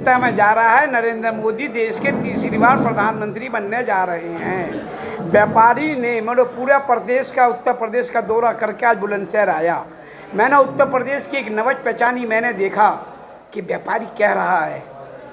जनता में जा रहा है। नरेंद्र मोदी देश के तीसरी बार प्रधानमंत्री बनने जा रहे हैं। व्यापारी ने मतलब पूरा प्रदेश का, उत्तर प्रदेश का दौरा करके आज बुलंदशहर आया। मैंने उत्तर प्रदेश की एक नवज पहचानी मैंने देखा कि व्यापारी कह रहा है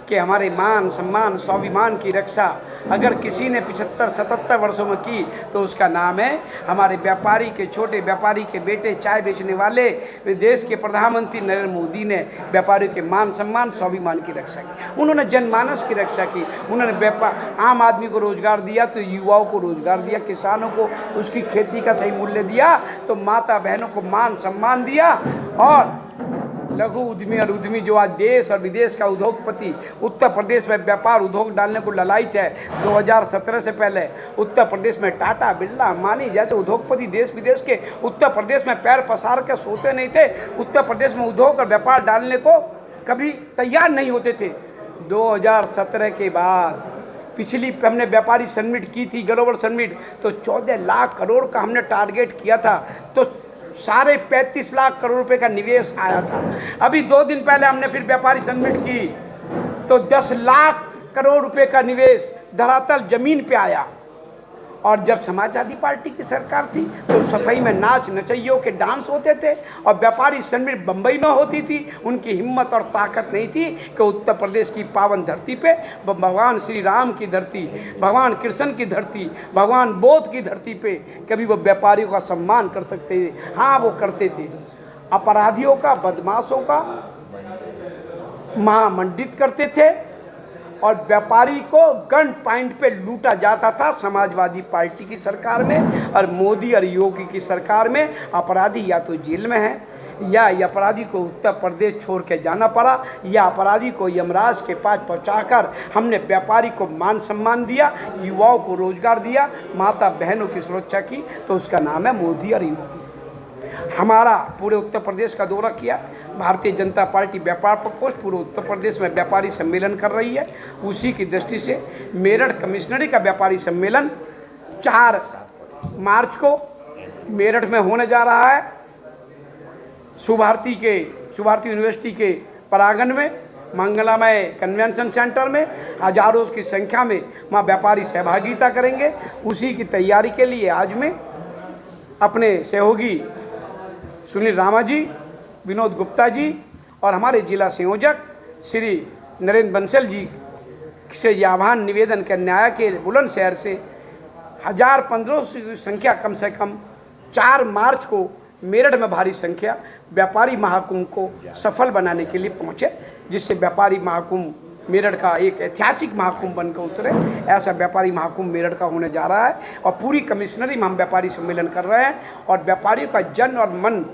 कि हमारे मान सम्मान स्वाभिमान की रक्षा अगर किसी ने 75-77 वर्षों में की तो उसका नाम है हमारे व्यापारी के, छोटे व्यापारी के बेटे, चाय बेचने वाले देश के प्रधानमंत्री नरेंद्र मोदी ने व्यापारियों के मान सम्मान स्वाभिमान की रक्षा की। उन्होंने जनमानस की रक्षा की। उन्होंने व्यापार आम आदमी को रोजगार दिया तो युवाओं को रोजगार दिया, किसानों को उसकी खेती का सही मूल्य दिया, तो माता बहनों को मान सम्मान दिया। और लघु उद्यमी और उद्यमी जो आज देश और विदेश का उद्योगपति उत्तर प्रदेश में व्यापार उद्योग डालने को ललायित है। 2017 से पहले उत्तर प्रदेश में टाटा, बिरला, अंबानी जैसे उद्योगपति देश विदेश के उत्तर प्रदेश में पैर पसार के सोते नहीं थे। उत्तर प्रदेश में उद्योग और व्यापार डालने को कभी तैयार नहीं होते थे। 2017 के बाद पिछली हमने व्यापारी समिट की थी, ग्लोबल समिट, तो 14 लाख करोड़ का हमने टारगेट किया था, तो साढ़े 35 लाख करोड़ रुपए का निवेश आया था। अभी 2 दिन पहले हमने फिर व्यापारी समिट की तो 10 लाख करोड़ रुपए का निवेश धरातल जमीन पे आया। और जब समाजवादी पार्टी की सरकार थी तो सफाई में नाच नचैयों के डांस होते थे और व्यापारी समिट बम्बई में होती थी। उनकी हिम्मत और ताकत नहीं थी कि उत्तर प्रदेश की पावन धरती पे, भगवान श्री राम की धरती, भगवान कृष्ण की धरती, भगवान बौद्ध की धरती पे कभी वो व्यापारियों का सम्मान कर सकते थे। हाँ, वो करते थे। अपराधियों का, बदमाशों का महामंडित करते थे और व्यापारी को गन पॉइंट पे लूटा जाता था समाजवादी पार्टी की सरकार में। और मोदी और योगी की सरकार में अपराधी या तो जेल में है या अपराधी को उत्तर प्रदेश छोड़ के जाना पड़ा, या अपराधी को यमराज के पास पहुंचाकर हमने व्यापारी को मान सम्मान दिया, युवाओं को रोजगार दिया, माता बहनों की सुरक्षा की, तो उसका नाम है मोदी और योगी। हमारा पूरे उत्तर प्रदेश का दौरा किया। भारतीय जनता पार्टी व्यापार प्रकोष्ठ पूरे उत्तर प्रदेश में व्यापारी सम्मेलन कर रही है। उसी की दृष्टि से मेरठ कमिश्नरी का व्यापारी सम्मेलन 4 मार्च को मेरठ में होने जा रहा है। सुभारती यूनिवर्सिटी के प्रांगण में मंगलामय कन्वेंशन सेंटर में हजारों की संख्या में वहाँ व्यापारी सहभागिता करेंगे। उसी की तैयारी के लिए आज मैं अपने सहयोगी सुनील रामा जी, विनोद गुप्ता जी और हमारे जिला संयोजक श्री नरेंद्र बंसल जी से यह आह्वान निवेदन करने आया कि बुलंदशहर से 1015 की संख्या कम से कम 4 मार्च को मेरठ में भारी संख्या व्यापारी महाकुंभ को सफल बनाने के लिए पहुँचे, जिससे व्यापारी महाकुंभ मेरठ का एक ऐतिहासिक महाकुंभ बनकर उतरे। ऐसा व्यापारी महाकुंभ मेरठ का होने जा रहा है और पूरी कमिश्नरी में हम व्यापारी सम्मेलन कर रहे हैं। और व्यापारियों का जन और मन,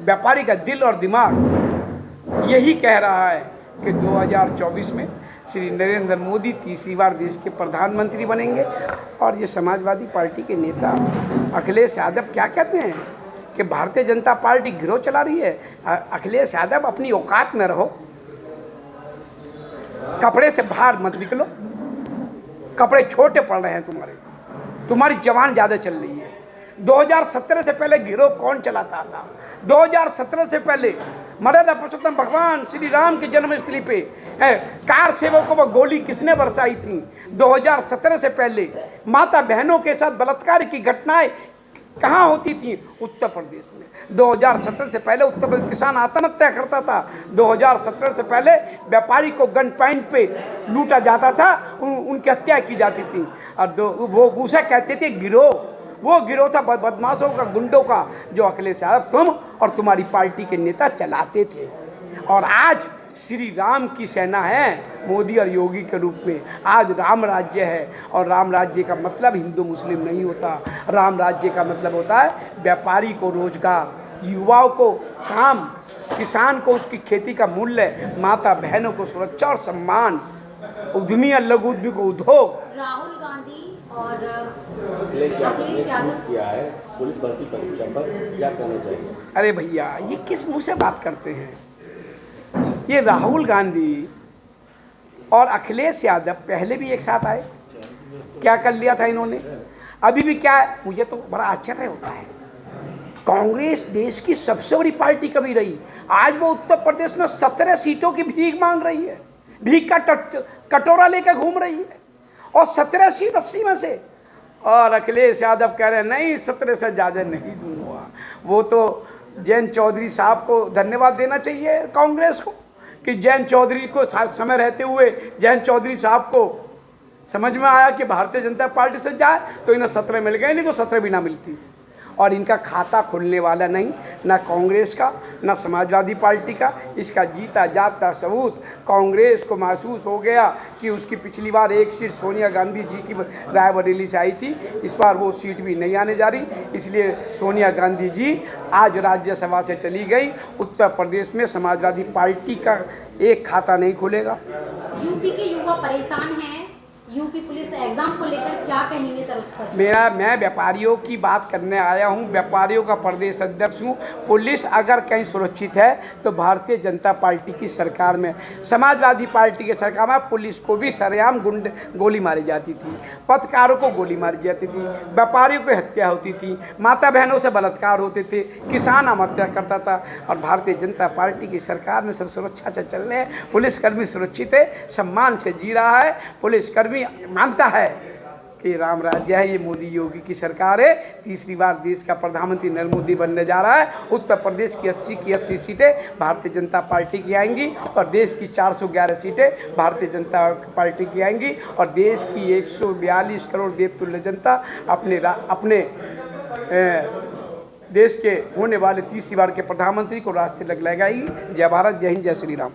व्यापारी का दिल और दिमाग यही कह रहा है कि 2024 में श्री नरेंद्र मोदी तीसरी बार देश के प्रधानमंत्री बनेंगे। और ये समाजवादी पार्टी के नेता अखिलेश यादव क्या कहते हैं कि भारतीय जनता पार्टी गिरोह चला रही है। अखिलेश यादव, अपनी औकात में रहो, कपड़े से बाहर मत निकलो। कपड़े छोटे पड़ रहे हैं तुम्हारी जवान ज़्यादा चल रही है। 2017 से पहले गिरोह कौन चलाता था? 2017 से पहले मर्यादा पुरुषोत्तम भगवान श्री राम की जन्मस्थली पे कार सेवकों पर गोली किसने बरसाई थी? 2017 से पहले माता बहनों के साथ बलात्कार की घटनाएं कहाँ होती थी? उत्तर प्रदेश में। 2017 से पहले उत्तर प्रदेश किसान आत्महत्या करता था। 2017 से पहले व्यापारी को गन पॉइंट पे लूटा जाता था, उनकी हत्या की जाती थी। और वो उसे कहते थे गिरोह। वो गिरोह था बदमाशों का, गुंडों का, जो अखिलेश यादव तुम और तुम्हारी पार्टी के नेता चलाते थे। और आज श्री राम की सेना है मोदी और योगी के रूप में। आज राम राज्य है और राम राज्य का मतलब हिंदू मुस्लिम नहीं होता। राम राज्य का मतलब होता है व्यापारी को रोजगार, युवाओं को काम, किसान को उसकी खेती का मूल्य, माता बहनों को सुरक्षा और सम्मान, उद्यमी और लघु उद्यमी को उद्योग। राहुल गांधी और अखिलेश यादव किया है पुलिस भर्ती परीक्षा पर, क्या कहना चाहिए? अरे भैया, ये किस मुंह से बात करते हैं? ये राहुल गांधी और अखिलेश यादव पहले भी एक साथ आए, क्या कर लिया था इन्होंने? अभी भी क्या है? मुझे तो बड़ा आश्चर्य होता है। कांग्रेस देश की सबसे बड़ी पार्टी कभी रही, आज वो उत्तर प्रदेश में 17 सीटों की भीख मांग रही है। भीख का कटोरा लेकर घूम रही है, और 17 सीट 80 में से। और अखिलेश यादव कह रहे हैं नहीं 17 से ज़्यादा नहीं दूंगा। वो तो जयंत चौधरी साहब को धन्यवाद देना चाहिए कांग्रेस को, कि जयंत चौधरी को समय रहते हुए जयंत चौधरी साहब को समझ में आया कि भारतीय जनता पार्टी से जाए तो इन्हें 17 मिल गए, नहीं तो 17 भी ना मिलती। और इनका खाता खुलने वाला नहीं, ना कांग्रेस का ना समाजवादी पार्टी का। इसका जीता जाता सबूत कांग्रेस को महसूस हो गया कि उसकी पिछली बार एक सीट सोनिया गांधी जी की रायबरेली से आई थी, इस बार वो सीट भी नहीं आने जा रही। इसलिए सोनिया गांधी जी आज राज्यसभा से चली गई। उत्तर प्रदेश में समाजवादी पार्टी का एक खाता नहीं खुलेगा। यूपी के युवा परेशान हैं, यूपी पुलिस एग्जाम को लेकर क्या कहेंगे सर उस पर? मैं व्यापारियों की बात करने आया हूं, व्यापारियों का प्रदेश अध्यक्ष हूं। पुलिस अगर कहीं सुरक्षित है तो भारतीय जनता पार्टी की सरकार में, समाजवादी पार्टी की सरकार में पुलिस को भी सरेआम गोली मारी जाती थी, पत्रकारों को गोली मारी जाती थी, व्यापारियों की हत्या होती थी, माता बहनों से बलात्कार होते थे, किसान आत्महत्या करता था। और भारतीय जनता पार्टी की सरकार में सब सुरक्षा से चल रहे हैं। पुलिसकर्मी सुरक्षित है, सम्मान से जी रहा है। पुलिसकर्मी मानता है कि राम राज्य है, ये मोदी योगी की सरकार है। तीसरी बार देश का प्रधानमंत्री नरेंद्र मोदी बनने जा रहा है। उत्तर प्रदेश की 80 की 80 सीटें भारतीय जनता पार्टी की आएंगी, और देश की 411 सीटें भारतीय जनता पार्टी की आएंगी, और देश की 142 करोड़ देवतुल्य जनता अपने देश के होने वाले तीसरी बार के प्रधानमंत्री को रास्ते लगाएगी। जय भारत, जय हिंद, जय श्री राम।